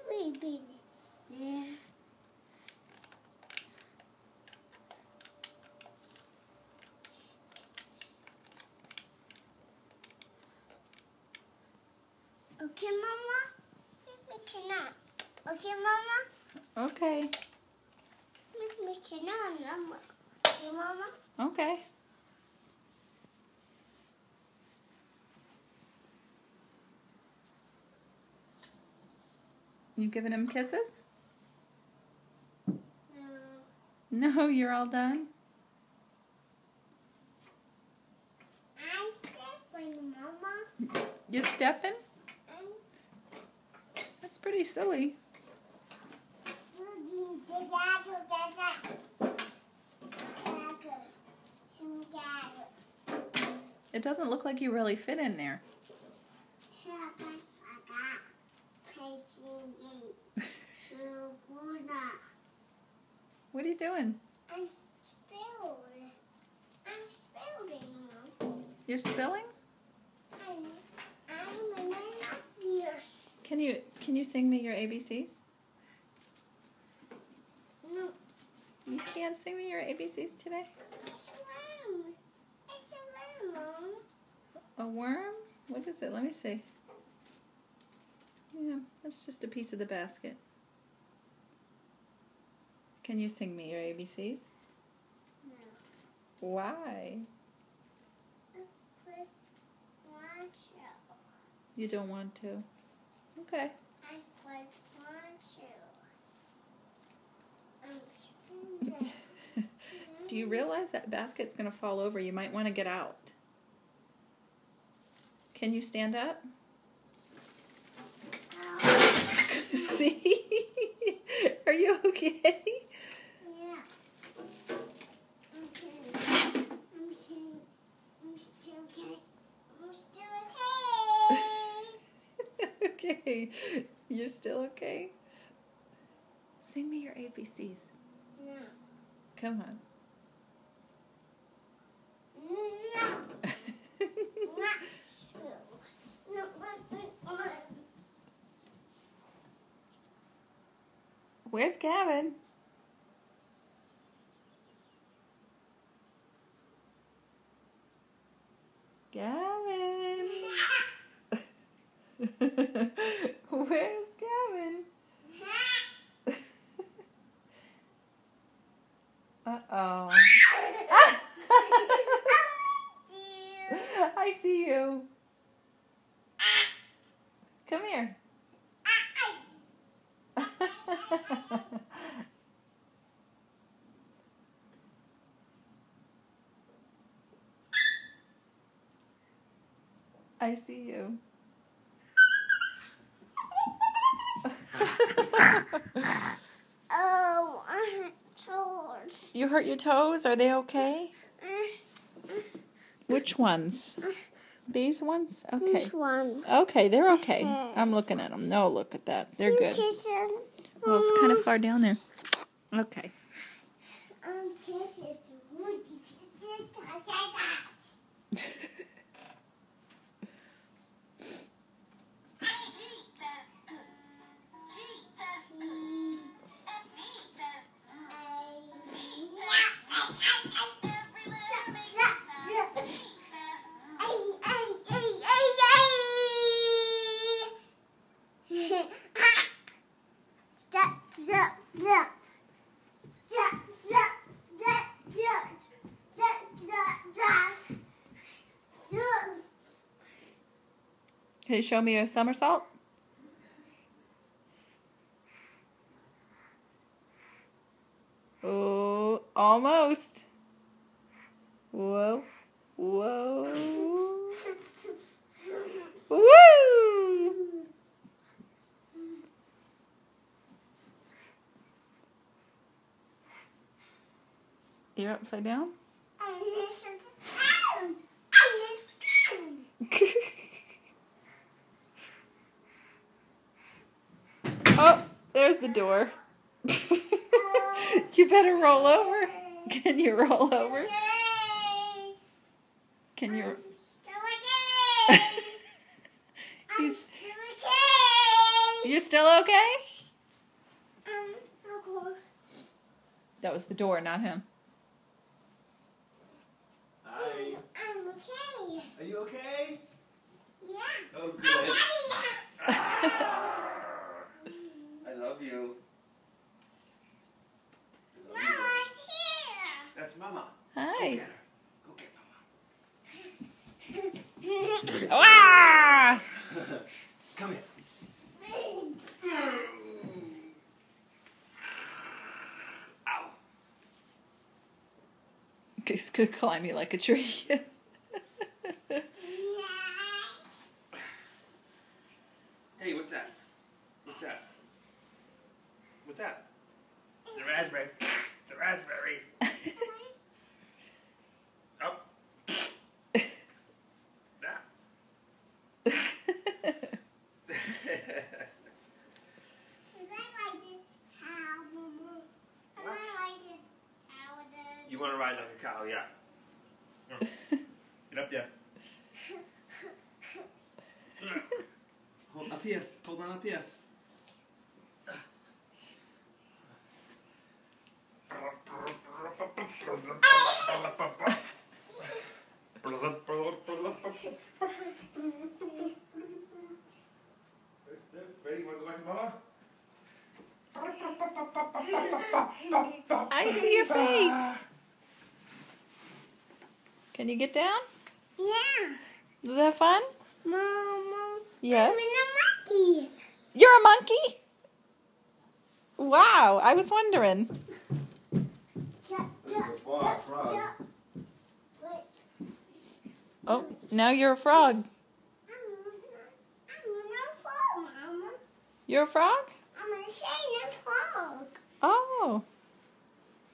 sleeping. Yeah. Okay, Mama? Me tonight. Okay, Mama? Okay. Me tonight, Mama. Okay, Mama? Okay. You giving him kisses? No. No, you're all done? I'm stepping, Mama. You stepping? That's pretty silly. It doesn't look like you really fit in there. What are you doing? I'm spilling, Mom. You're spilling? I'm not ears. Can you sing me your ABCs? No. You can't sing me your ABCs today? It's a worm. It's a worm, Mom. A worm? What is it? Let me see. Yeah, that's just a piece of the basket. Can you sing me your ABCs? No. Why? You don't want to? Okay. Do you realize that basket's going to fall over? You might want to get out. Can you stand up? See? Are you okay? Yeah. Okay. I'm still okay. I'm still okay. Okay. You're still okay? Sing me your ABCs. No. Come on. No. Where's Gavin? Gavin. Where's Gavin? Uh-oh. I see you. Come here. I see you. Oh, I hurt toes. You hurt your toes? Are they okay? Which ones? These ones? Okay. This one. Okay, they're okay. I'm looking at them. No, look at that. They're good. Well, it's kind of far down there. Okay. Can you show me a somersault? Oh, almost. Whoa. Whoa. Woo! You're upside down? Oh, there's the door. You better roll over. Can you roll over? Can you? you still okay? Okay. That was the door, not him. Hi. I'm okay. Are you okay? Yeah. Oh, good. I love you. Mama's here. That's Mama. Go Hi. get her. Go get Mama. Ah! Come here. Ow. He's gonna climb you like a tree. Hey, what's that? What's that? What's that? The raspberry. The raspberry. Oh. That. You want to ride like a cow, yeah. Get up there. Hold up here. Hold on up here. Ready? You want to go back to Mama? I see your face. Can you get down? Yeah. Was that fun? Mama. Yes. I'm a monkey. You're a monkey? Wow, I was wondering. Frog. Oh, now you're a frog. I'm a frog, Mama. You're a frog? I'm a shiny frog. Oh.